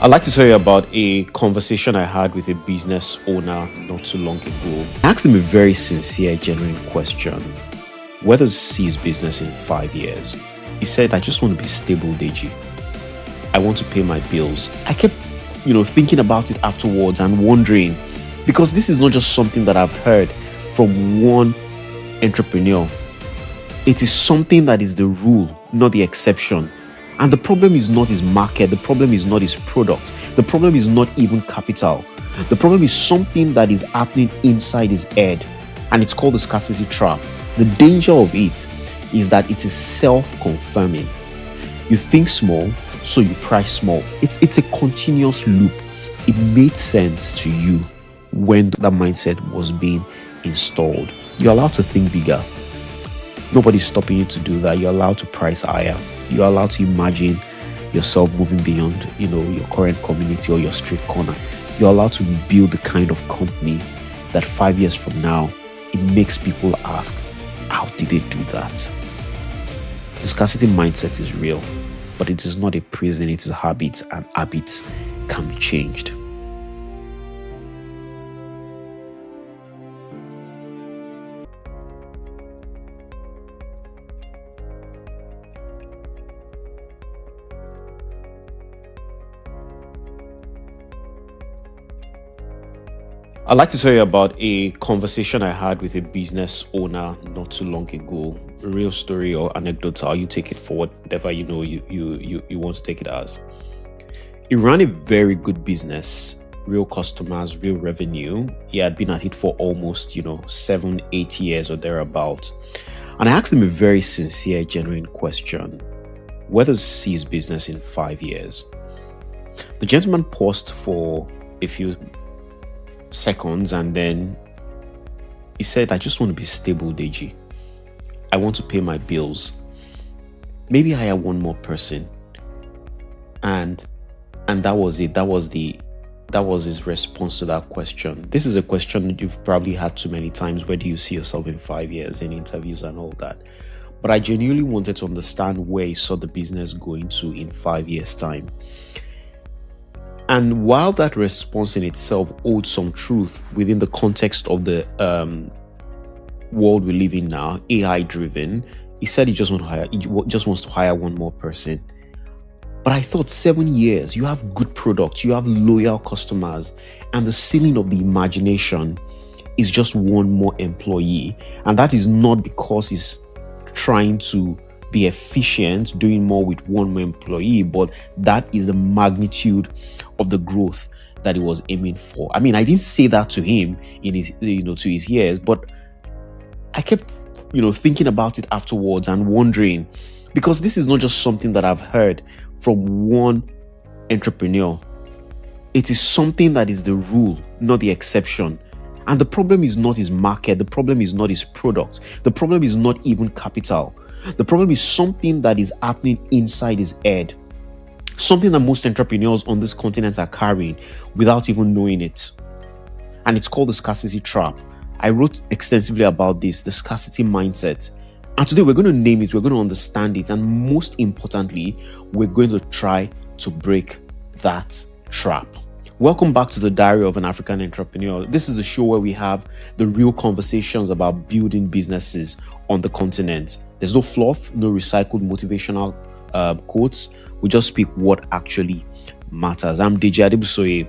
I'd like to tell you about a conversation I had with a business owner not too long ago. I asked him a very sincere, genuine question. Where does he see his business in 5 years? He said, I just want to be stable, Deji. I want to pay my bills. I kept, thinking about it afterwards and wondering, because this is not just something that I've heard from one entrepreneur. It is something that is the rule, not the exception. And the problem is not his market. The problem is not his product. The problem is not even capital. The problem is something that is happening inside his head. And it's called the scarcity trap. The danger of it is that it is self-confirming. You think small, so you price small. It's a continuous loop. It made sense to you when that mindset was being installed. You're allowed to think bigger. Nobody's stopping you to do that. You're allowed to price higher. You're allowed to imagine yourself moving beyond, your current community or your street corner. You're allowed to build the kind of company that 5 years from now, it makes people ask, how did they do that? The scarcity mindset is real, but it is not a prison, it is a habit, and habits can be changed. I'd like to tell you about a conversation I had with a business owner not too long ago. A real story or anecdotal, you take it for whatever you want to take it as. He ran a very good business, real customers, real revenue. He had been at it for almost 7-8 years or thereabout. And I asked him a very sincere, genuine question. Where does he see his business in 5 years? The gentleman paused for a few seconds and then he said, I just want to be stable, Deji. I want to pay my bills. Maybe hire one more person. And that was it. That was his response to that question. This is a question that you've probably had too many times. Where do you see yourself in 5 years, in interviews and all that? But I genuinely wanted to understand where he saw the business going to in 5 years' time. And while that response in itself holds some truth within the context of the world we live in now, AI driven, he said he just wants to hire one more person. But I thought 7 years, you have good products, you have loyal customers, and the ceiling of the imagination is just one more employee. And that is not because he's trying to be efficient, doing more with one more employee, but that is the magnitude of the growth that he was aiming for. I mean, I didn't say that to him in his, to his ears, but I kept, thinking about it afterwards and wondering, because this is not just something that I've heard from one entrepreneur. It is something that is the rule, not the exception. And the problem is not his market. The problem is not his product. The problem is not even capital. The problem is something that is happening inside his head. Something that most entrepreneurs on this continent are carrying without even knowing it. And it's called the scarcity trap. I wrote extensively about this, the scarcity mindset. And today we're going to name it, we're going to understand it, and most importantly, we're going to try to break that trap. Welcome back to the Diary of an African Entrepreneur. This is the show where we have the real conversations about building businesses on the continent. There's no fluff, no recycled motivational quotes. We just speak what actually matters. I'm Deji Adebusoye.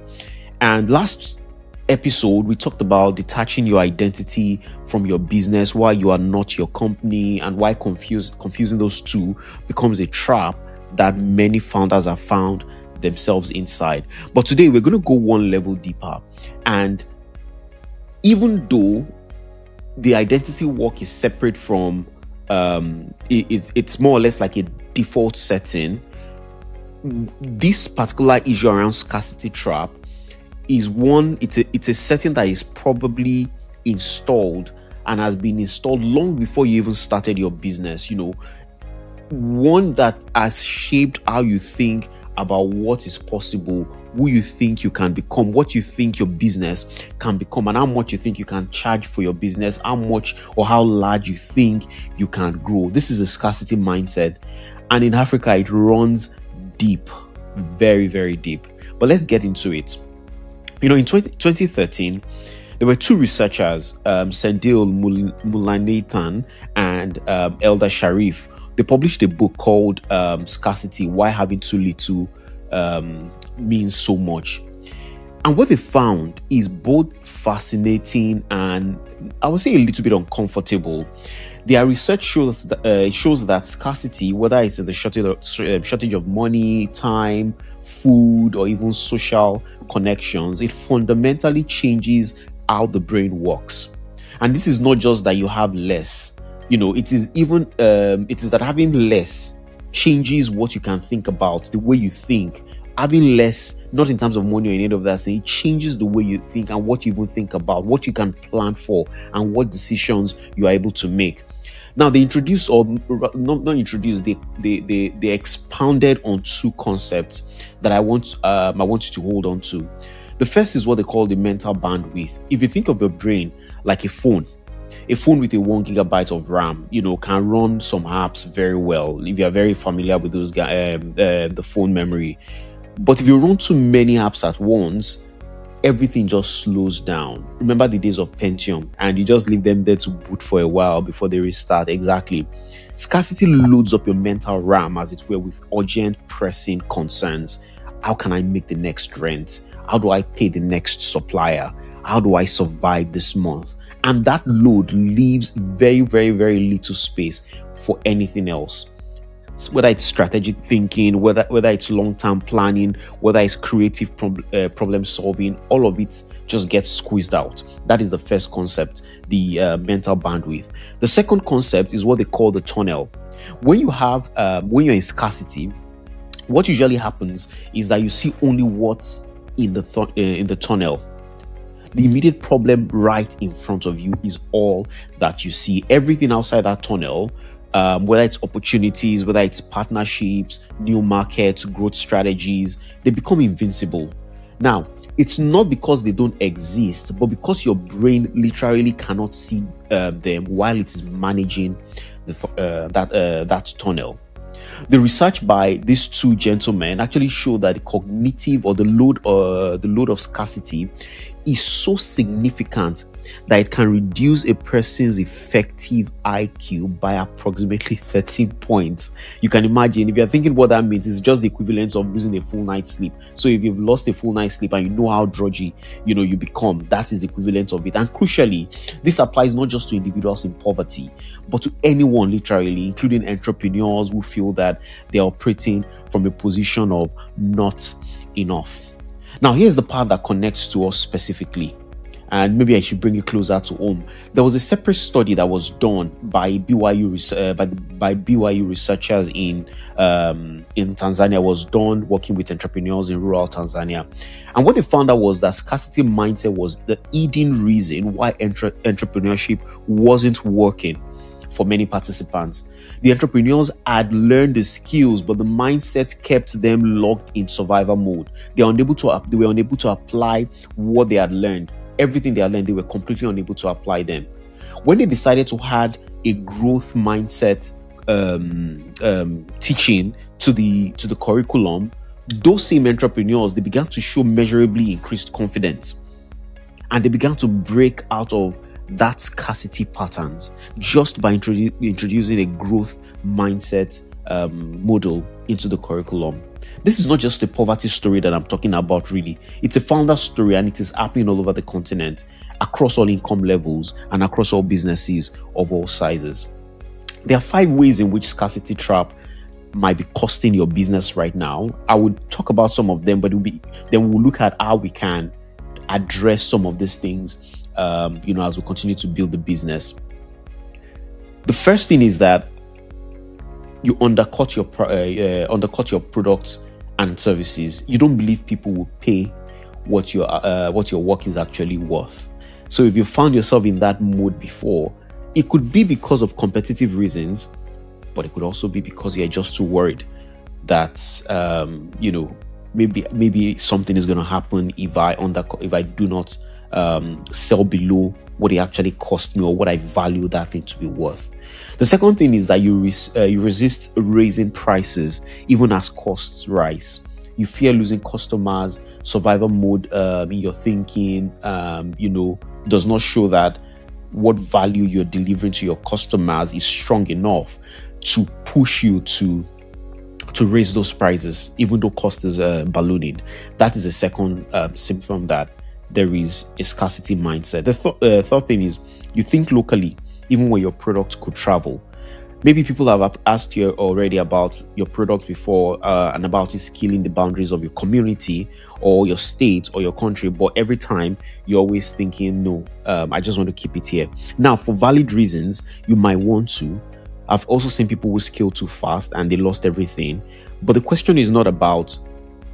And last episode, we talked about detaching your identity from your business, why you are not your company, and why confusing those two becomes a trap that many founders have found themselves inside. But today we're going to go one level deeper. And even though the identity work is separate from it's more or less like a default setting, this particular issue around scarcity trap is one, it's a setting that is probably installed and has been installed long before you even started your business. One that has shaped how you think about what is possible, who you think you can become, what you think your business can become, and how much you think you can charge for your business, how much or how large you think you can grow. This is a scarcity mindset. And in Africa, it runs deep, very, very deep. But let's get into it. In 2013, there were two researchers, Sendhil Mullainathan and Eldar Sharif. They published a book called Scarcity: Why Having Too Little Means So Much. And what they found is both fascinating and, I would say, a little bit uncomfortable. Their research shows that scarcity, whether it's in the shortage of money, time, food, or even social connections, it fundamentally changes how the brain works. And this is not just that you have less. It is that having less changes what you can think about, the way you think. Having less, not in terms of money or any of that thing, it changes the way you think and what you even think about, what you can plan for, and what decisions you are able to make. Now, they introduced, or not introduced, they expounded on two concepts that I want you to hold on to. The first is what they call the mental bandwidth. If you think of the brain like a phone with a 1 gigabyte of RAM, can run some apps very well. If you are very familiar with those the phone memory. But if you run too many apps at once, everything just slows down. Remember the days of Pentium, and you just leave them there to boot for a while before they restart. Exactly. Scarcity loads up your mental RAM, as it were, with urgent, pressing concerns. How can I make the next rent? How do I pay the next supplier? How do I survive this month? And that load leaves very, very, very little space for anything else. Whether it's strategic thinking, whether it's long-term planning, whether it's creative problem solving, all of it just gets squeezed out. That is the first concept, the mental bandwidth. The second concept is what they call the tunnel. When you're in scarcity, what usually happens is that you see only what's in the tunnel. The immediate problem right in front of you is all that you see. Everything outside that tunnel, whether it's opportunities, whether it's partnerships, new markets, growth strategies, they become invincible. Now, it's not because they don't exist, but because your brain literally cannot see them while it is managing that tunnel. The research by these two gentlemen actually showed that the cognitive or the load of scarcity is so significant that it can reduce a person's effective IQ by approximately 13 points. You can imagine, if you're thinking what that means, it's just the equivalent of losing a full night's sleep. So if you've lost a full night's sleep and you know how drudgy you become, that is the equivalent of it. And crucially, this applies not just to individuals in poverty, but to anyone literally, including entrepreneurs who feel that they're operating from a position of not enough. Now, here's the part that connects to us specifically, and maybe I should bring it closer to home. There was a separate study that was done by BYU researchers in Tanzania. Was done working with entrepreneurs in rural Tanzania, and what they found out was that scarcity mindset was the hidden reason why entrepreneurship wasn't working for many participants. The entrepreneurs had learned the skills, but the mindset kept them locked in survival mode. They were unable to apply what they had learned. Everything they had learned, they were completely unable to apply them. When they decided to add a growth mindset teaching to the curriculum, those same entrepreneurs, they began to show measurably increased confidence, and they began to break out of that scarcity patterns just by introducing a growth mindset model into the curriculum. This is not just a poverty story that I'm talking about, really. It's a founder story, and it is happening all over the continent, across all income levels and across all businesses of all sizes. There are 5 ways in which scarcity trap might be costing your business right now. I will talk about some of them, but then we'll look at how we can address some of these things as we continue to build the business. The first thing is that you undercut your products and services. You don't believe people will pay what your work is actually worth. So if you found yourself in that mode before, it could be because of competitive reasons, but it could also be because you're just too worried that maybe something is going to happen if I do not sell below what it actually cost me or what I value that thing to be worth. The second thing is that you resist raising prices even as costs rise. You fear losing customers survival mode in your thinking, does not show that what value you're delivering to your customers is strong enough to push you to raise those prices, even though cost is ballooning. That is a second symptom that there is a scarcity mindset. The third thing is you think locally, even when your product could travel. Maybe people have asked you already about your product before and about it scaling the boundaries of your community or your state or your country, but every time you're always thinking, no, I just want to keep it here. Now, for valid reasons, you might want to. I've also seen people who scale too fast and they lost everything. But the question is not about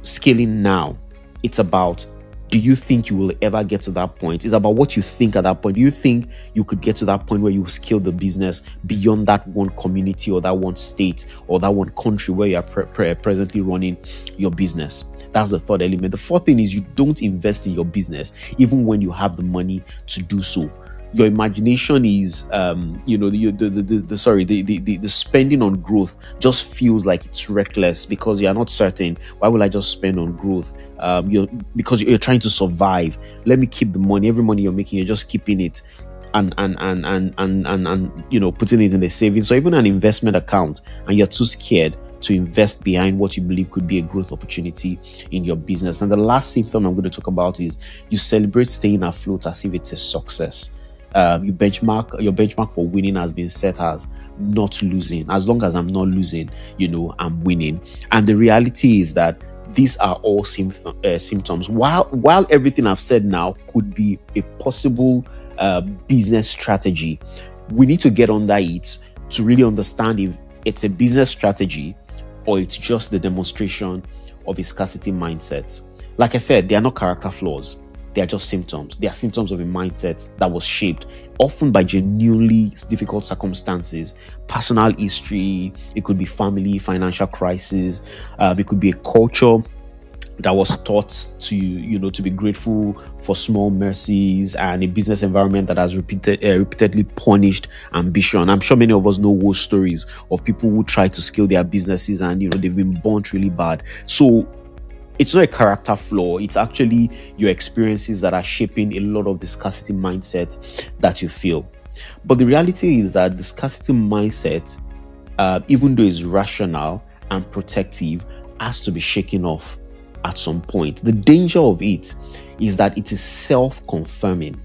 scaling now. It's about, do you think you will ever get to that point? It's about what you think at that point. Do you think you could get to that point where you scale the business beyond that one community or that one state or that one country where you are presently running your business? That's the third element. The fourth thing is you don't invest in your business even when you have the money to do so. Your imagination is, the spending on growth just feels like it's reckless because you're not certain. Why will I just spend on growth? Because you're trying to survive. Let me keep the money. Every money you're making, you're just keeping it and putting it in the savings. So even an investment account, and you're too scared to invest behind what you believe could be a growth opportunity in your business. And the last symptom I'm going to talk about is you celebrate staying afloat as if it's a success. Your benchmark for winning has been set as not losing. As long as I'm not losing, I'm winning. And the reality is that these are all symptoms. While everything I've said now could be a possible business strategy, we need to get under it to really understand if it's a business strategy or it's just the demonstration of a scarcity mindset. Like I said, they are not character flaws. They are just symptoms. They are symptoms of a mindset that was shaped often by genuinely difficult circumstances, personal history. It could be family, financial crisis. It could be a culture that was taught to be grateful for small mercies, and a business environment that has repeatedly punished ambition. I'm sure many of us know war stories of people who try to scale their businesses and they've been burnt really bad. So it's not a character flaw. It's actually your experiences that are shaping a lot of the scarcity mindset that you feel. But the reality is that the scarcity mindset, even though it's rational and protective, has to be shaken off at some point. The danger of it is that it is self-confirming.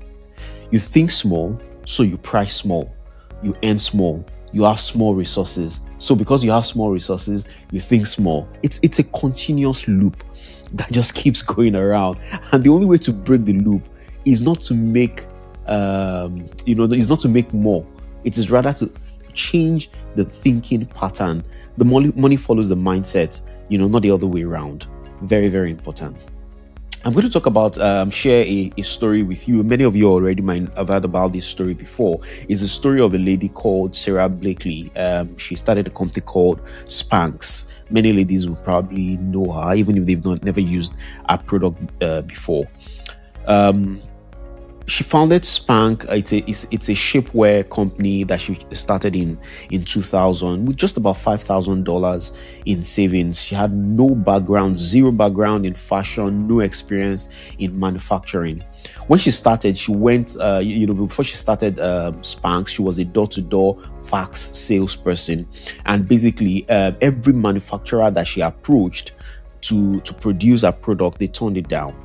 You think small, so you price small. You earn small. You have small resources. So because you have small resources, you think small. It's a continuous loop that just keeps going around. And the only way to break the loop is not to make, is not to make more. It is rather to change the thinking pattern. The money follows the mindset, not the other way around. Very, very important. I'm going to talk about, share a story with you. Many of you already might have heard about this story before. It's a story of a lady called Sarah Blakely. She started a company called Spanx. Many ladies will probably know her, even if they've never used our product before. She founded Spank. It's a shapewear company that she started in 2000 with just about $5,000 in savings. She had zero background in fashion, no experience in manufacturing. When she started, she went, before she started Spank, she was a door-to-door fax salesperson. And basically, every manufacturer that she approached to produce a product, they turned it down.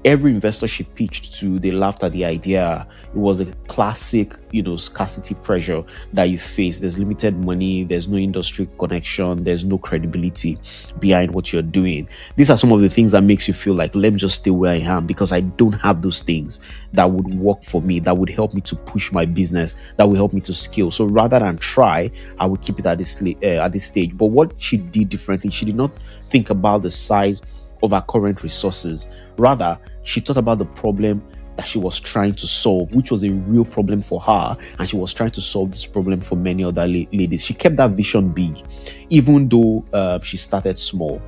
Every investor she pitched to, they laughed at the idea. It was a classic, scarcity pressure that you face. There's limited money, there's no industry connection, there's no credibility behind what you're doing. These are some of the things that makes you feel like, let me just stay where I am because I don't have those things that would work for me, that would help me to push my business, that would help me to scale. So rather than try, I would keep it at this stage. But what she did differently, she did not think about the size of her current resources. Rather, she thought about the problem that she was trying to solve, which was a real problem for her, and she was trying to solve this problem for many other ladies. She kept that vision big, even though she started small.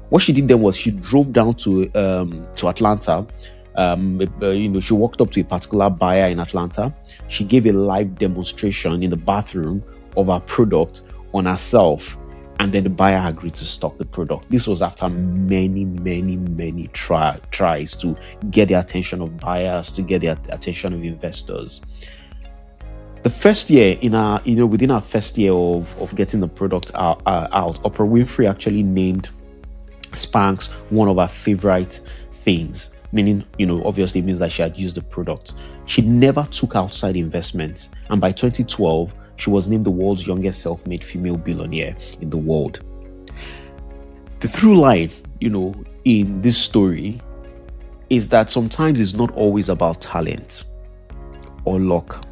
What she did then was she drove down to Atlanta. She walked up to a particular buyer in Atlanta. She gave a live demonstration in the bathroom of her product on herself. and then the buyer agreed to stock the product. This was after many tries to get the attention of buyers, to get the attention of investors. The first year within our first year of getting the product out, Oprah Winfrey actually named Spanx one of her favorite things, meaning, obviously it means that she had used the product. She never took outside investments, and by 2012, she was named the world's youngest self-made female billionaire in the world. The through line, in this story is that sometimes it's not always about talent or luck.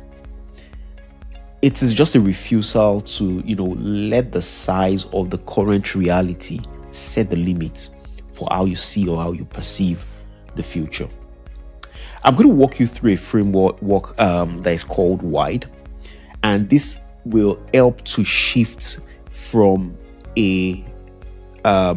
It is just a refusal to, let the size of the current reality set the limit for how you see or how you perceive the future. I'm going to walk you through a framework that is called WIDE, and this will help to shift from a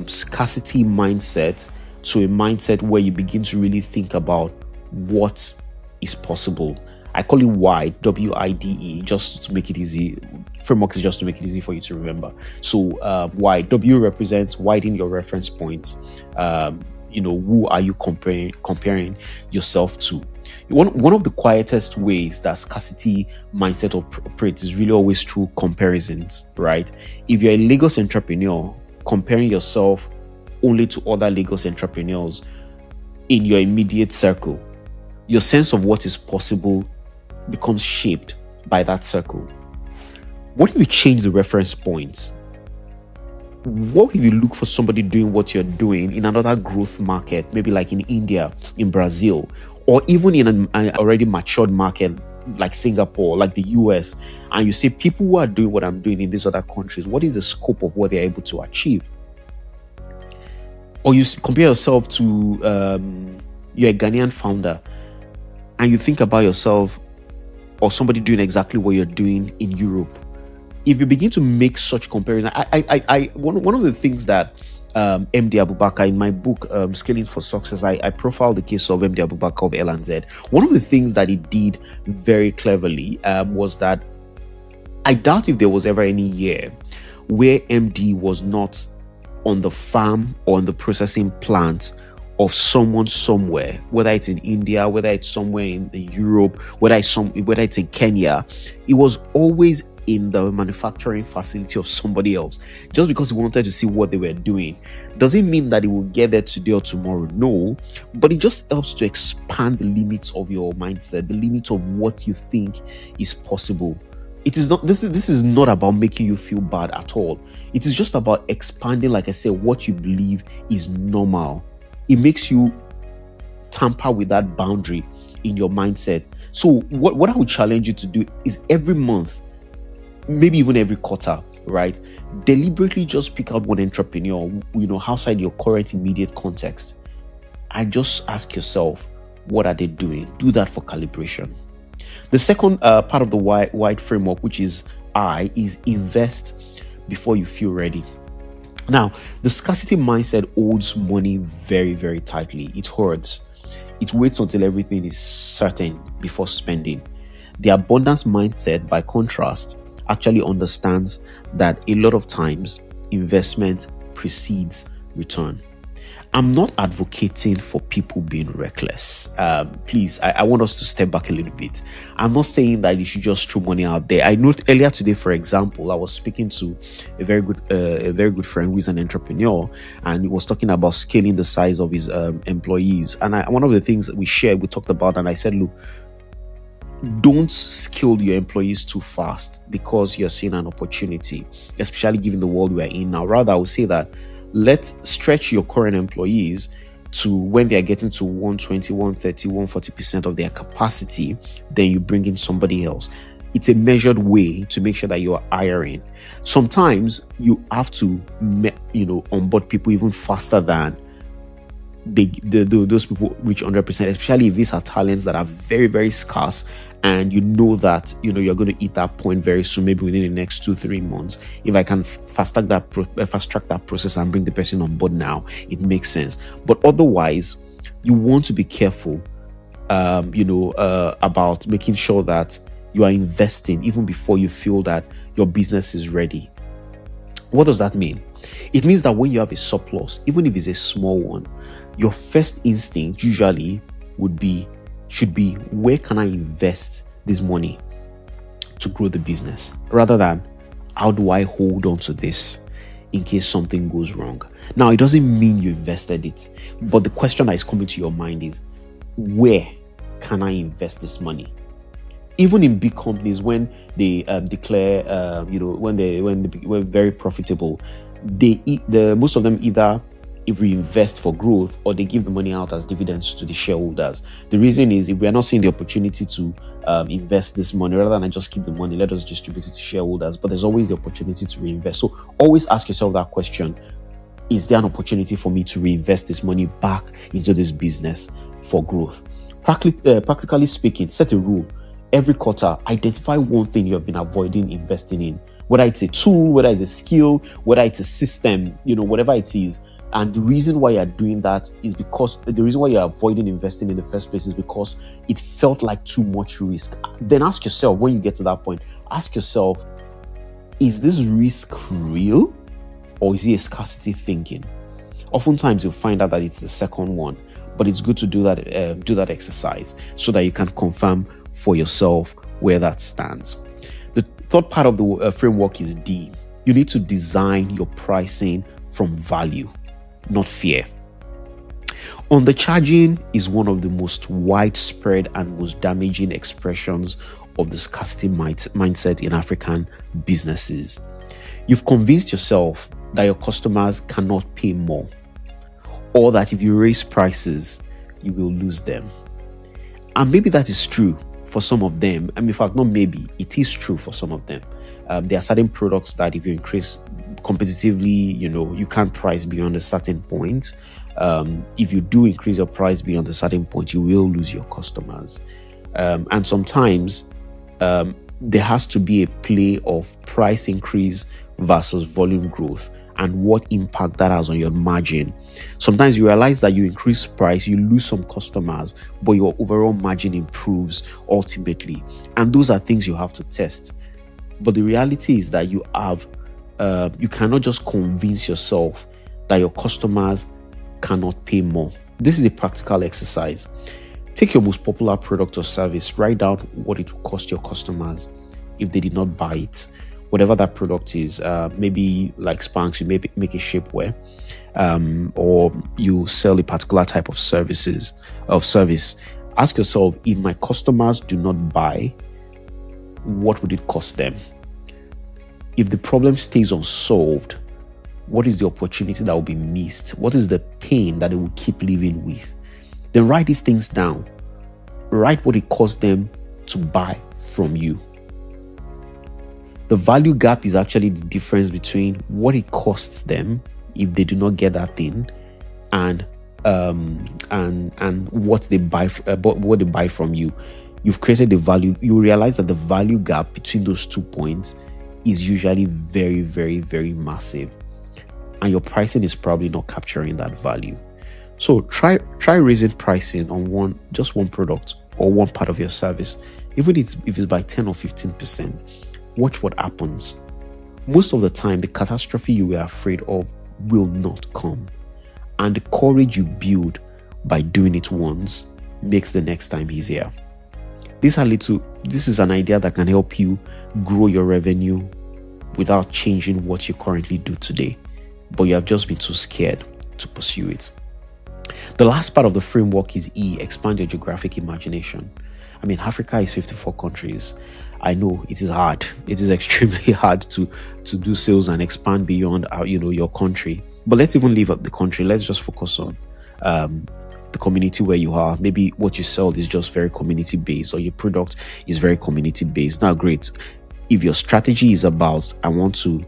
scarcity mindset to a mindset where you begin to really think about what is possible. I call it WIDE, W-I-D-E, just to make it easy. Framework is just to make it easy for you to remember. So WIDE, W represents widen your reference points. Who are you comparing yourself to? One of the quietest ways that scarcity mindset operates is really always through comparisons, right? If you're a Lagos entrepreneur, comparing yourself only to other Lagos entrepreneurs in your immediate circle, your sense of what is possible becomes shaped by that circle. What if you change the reference points? What if you look for somebody doing what you're doing in another growth market, maybe like in India, in Brazil, or even in an already matured market like Singapore, like the US, and you say people who are doing what I'm doing in these other countries, what is the scope of what they're able to achieve? Or you compare yourself to, you're a Ghanaian founder, and you think about yourself or somebody doing exactly what you're doing in Europe. If you begin to make such comparison, one of the things that MD Abubakar in my book Scaling for Success, I profiled the case of MD Abubakar of LNZ. One of the things that he did very cleverly was that I doubt if there was ever any year where MD was not on the farm or on the processing plant of someone somewhere, whether it's in India, whether it's somewhere in Europe, whether it's in Kenya. It was always in the manufacturing facility of somebody else, just because he wanted to see what they were doing. Doesn't mean that he will get there today or tomorrow, no, but it just helps to expand the limits of your mindset, the limits of what you think is possible. It is not, this is not about making you feel bad at all. It is just about expanding, like I said, what you believe is normal. It makes you tamper with that boundary in your mindset. So what I would challenge you to do is every month, maybe even every quarter, right? Deliberately just pick out one entrepreneur, outside your current immediate context, and just ask yourself, what are they doing? Do that for calibration. The second part of the WIDE framework, which is is invest before you feel ready. Now, the scarcity mindset holds money very, very tightly. It hoards. It waits until everything is certain before spending. The abundance mindset, by contrast, actually understands that a lot of times investment precedes return. I'm not advocating for people being reckless. Please, I want us to step back a little bit. I'm not saying that you should just throw money out there. I noted earlier today, for example, I was speaking to a very good friend who is an entrepreneur, and he was talking about scaling the size of his employees. And one of the things that we talked about, and I said, look, don't scale your employees too fast because you're seeing an opportunity, especially given the world we're in now. Rather, I would say that let's stretch your current employees to when they're getting to 120, 130, 140% of their capacity, then you bring in somebody else. It's a measured way to make sure that you are hiring. Sometimes you have to, onboard people even faster than those people reach 100%, especially if these are talents that are very, very scarce, and that you're going to eat that point very soon, maybe within the next 2-3 months. If I can fast track that process and bring the person on board now, it makes sense. But otherwise, you want to be careful about making sure that you are investing even before you feel that your business is ready. What does that mean? It means that when you have a surplus, even if it's a small one, your first instinct usually should be, where can I invest this money to grow the business, rather than how do I hold on to this in case something goes wrong. Now, it doesn't mean you invested it, but the question that is coming to your mind is, where can I invest this money? Even in big companies, when they declare, when we're very profitable, most of them either reinvest for growth or they give the money out as dividends to the shareholders. The reason is, if we are not seeing the opportunity to invest this money, rather than just keep the money, let us distribute it to shareholders. But there's always the opportunity to reinvest. So always ask yourself that question: is there an opportunity for me to reinvest this money back into this business for growth? Practically speaking, set a rule. Every quarter, identify one thing you have been avoiding investing in, whether it's a tool, whether it's a skill, whether it's a system, whatever it is. And the reason why you're doing that is because the reason why you're avoiding investing in the first place is because it felt like too much risk. Then ask yourself, when you get to that point, ask yourself, is this risk real, or is it a scarcity thinking? Oftentimes you'll find out that it's the second one, but it's good to do that exercise so that you can confirm for yourself where that stands. The third part of the framework is D. You need to design your pricing from value, not fear. Undercharging is one of the most widespread and most damaging expressions of the scarcity mindset in African businesses. You've convinced yourself that your customers cannot pay more, or that if you raise prices, you will lose them. And maybe that is true for some of them. In fact, not maybe, it is true for some of them. There are certain products that if you increase competitively, you can't price beyond a certain point. If you do increase your price beyond a certain point, you will lose your customers. And sometimes there has to be a play of price increase versus volume growth and what impact that has on your margin. Sometimes you realize that you increase price, you lose some customers, but your overall margin improves ultimately. And those are things you have to test. But the reality is that you cannot just convince yourself that your customers cannot pay more. This is a practical exercise. Take your most popular product or service, write down what it will cost your customers if they did not buy it. Whatever that product is, maybe like Spanx, you may make a shapewear, or you sell a particular type of service. Ask yourself, if my customers do not buy, what would it cost them? If the problem stays unsolved, what is the opportunity that will be missed? What is the pain that they will keep living with? Then write these things down. Write what it costs them to buy from you. The value gap is actually the difference between what it costs them if they do not get that thing, and what they buy from you. You've created the value. You realize that the value gap between those 2 points is usually very, very, very massive, and your pricing is probably not capturing that value. So try raising pricing on just one product or one part of your service, even if it's by 10 or 15%. Watch what happens. Most of the time, the catastrophe you were afraid of will not come. And the courage you build by doing it once makes the next time easier. This is an idea that can help you grow your revenue without changing what you currently do today, but you have just been too scared to pursue it. The last part of the framework is E, expand your geographic imagination. Africa is 54 countries. I know it is hard. It is extremely hard to do sales and expand beyond your country. But let's even leave out the country. Let's just focus on the community where you are. Maybe what you sell is just very community based, or your product is very community based. Now, great. If your strategy is about, I want to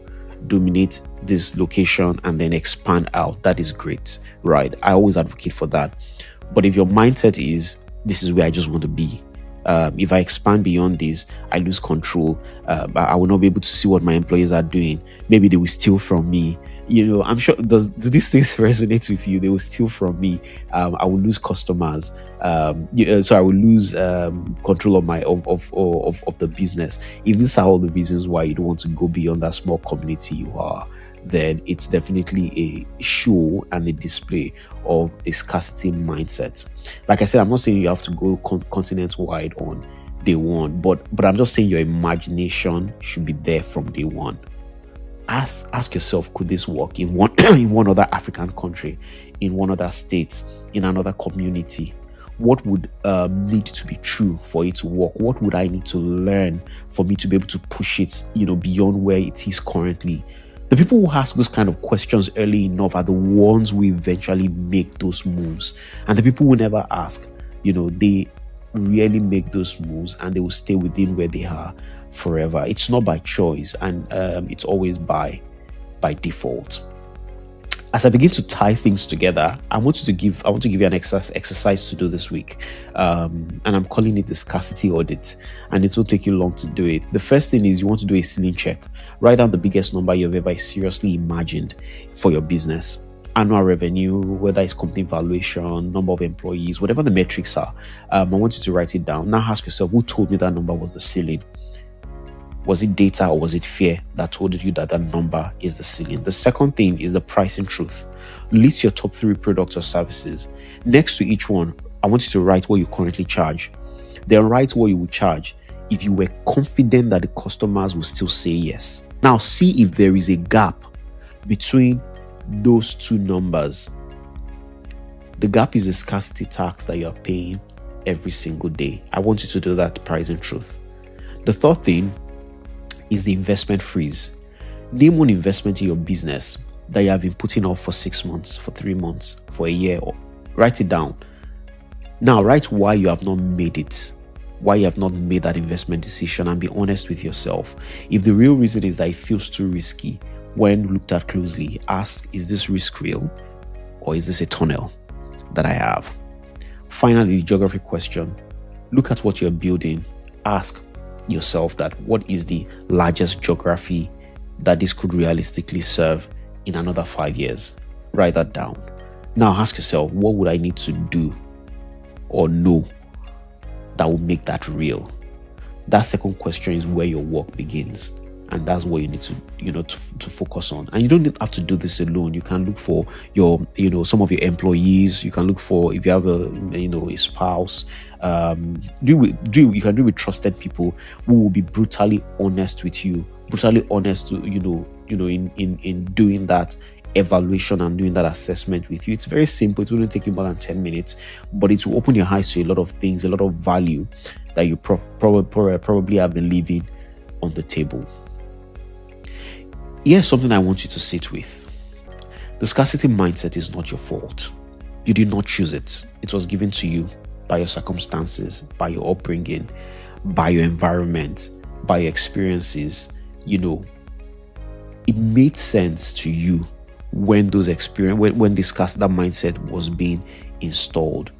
dominate this location and then expand out, that is great, right? I always advocate for that. But if your mindset is, this is where I just want to be, if I expand beyond this, I lose control. I will not be able to see what my employees are doing. Maybe they will steal from me. I'm sure, do these things resonate with you? They will steal from me. I will lose customers. So I will lose control of of the business. If these are all the reasons why you don't want to go beyond that small community you are, then it's definitely a show and a display of a scarcity mindset. Like I said, I'm not saying you have to go continent wide on day one, but I'm just saying your imagination should be there from day one. Ask yourself, could this work in one in one other African country, in one other state, in another community? What would need to be true for it to work? What would I need to learn for me to be able to push it, beyond where it is currently? The people who ask those kind of questions early enough are the ones who eventually make those moves. And the people who never ask, they really make those moves and they will stay within where they are forever. It's not by choice, and it's always by default. As I begin to tie things together, I want to give you an exercise to do this week, and I'm calling it the scarcity audit, and it will take you long to do it. The first thing is you want to do a ceiling check. Write down the biggest number you've ever seriously imagined for your business. Annual revenue, whether it's company valuation, number of employees, whatever the metrics are. I want you to write it down. Now ask yourself, who told me that number was the ceiling? Was it data or was it fear that told you that number is the ceiling? The second thing is the pricing truth. List your top 3 products or services. Next to each one, I want you to write what you currently charge. Then write what you would charge if you were confident that the customers will still say yes. Now see if there is a gap between those two numbers. The gap is the scarcity tax that you are paying every single day. I want you to do that pricing truth. The third thing is the investment freeze. Name one investment in your business that you have been putting off for 6 months, for 3 months, for a year. Write it down. Now write why you have not made it, why you have not made that investment decision, and be honest with yourself. If the real reason is that it feels too risky, when looked at closely, ask, is this risk real, or is this a tunnel that I have? Finally, the geography question. Look at what you're building. Ask yourself that what is the largest geography that this could realistically serve in another 5 years? Write that down. Now ask yourself, what would I need to do or know that will make that real? That second question is where your work begins, and that's what you need to focus on. And you don't have to do this alone. You can look for your some of your employees. You can look for, if you have a spouse, you can do with trusted people who will be brutally honest with you, in doing that evaluation and doing that assessment with you. It's very simple. It wouldn't take you more than 10 minutes, but it will open your eyes to a lot of things, a lot of value that you probably have been leaving on the table. Here's something I want you to sit with. The scarcity mindset is not your fault. You did not choose it. It was given to you by your circumstances, by your upbringing, by your environment, by your experiences. It made sense to you when those when this scarcity mindset was being installed.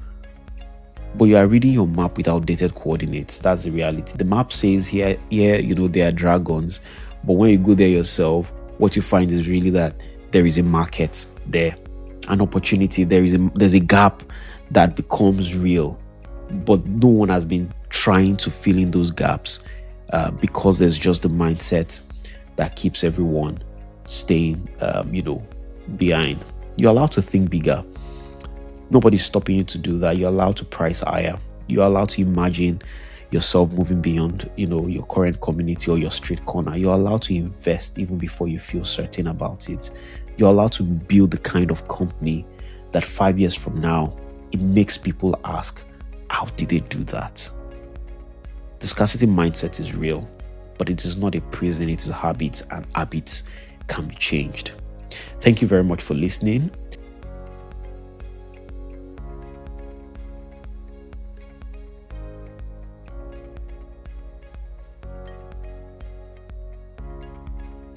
But you are reading your map with outdated coordinates. That's the reality. The map says here, there are dragons. But when you go there yourself, what you find is really that there is a market there, an opportunity. There's a gap that becomes real, but no one has been trying to fill in those gaps because there's just the mindset that keeps everyone staying, behind. You're allowed to think bigger. Nobody's stopping you to do that. You're allowed to price higher. You're allowed to imagine yourself moving beyond, your current community or your street corner. You're allowed to invest even before you feel certain about it. You're allowed to build the kind of company that 5 years from now, it makes people ask, how did they do that? The scarcity mindset is real, but it is not a prison. It is a habit, and habits can be changed. Thank you very much for listening.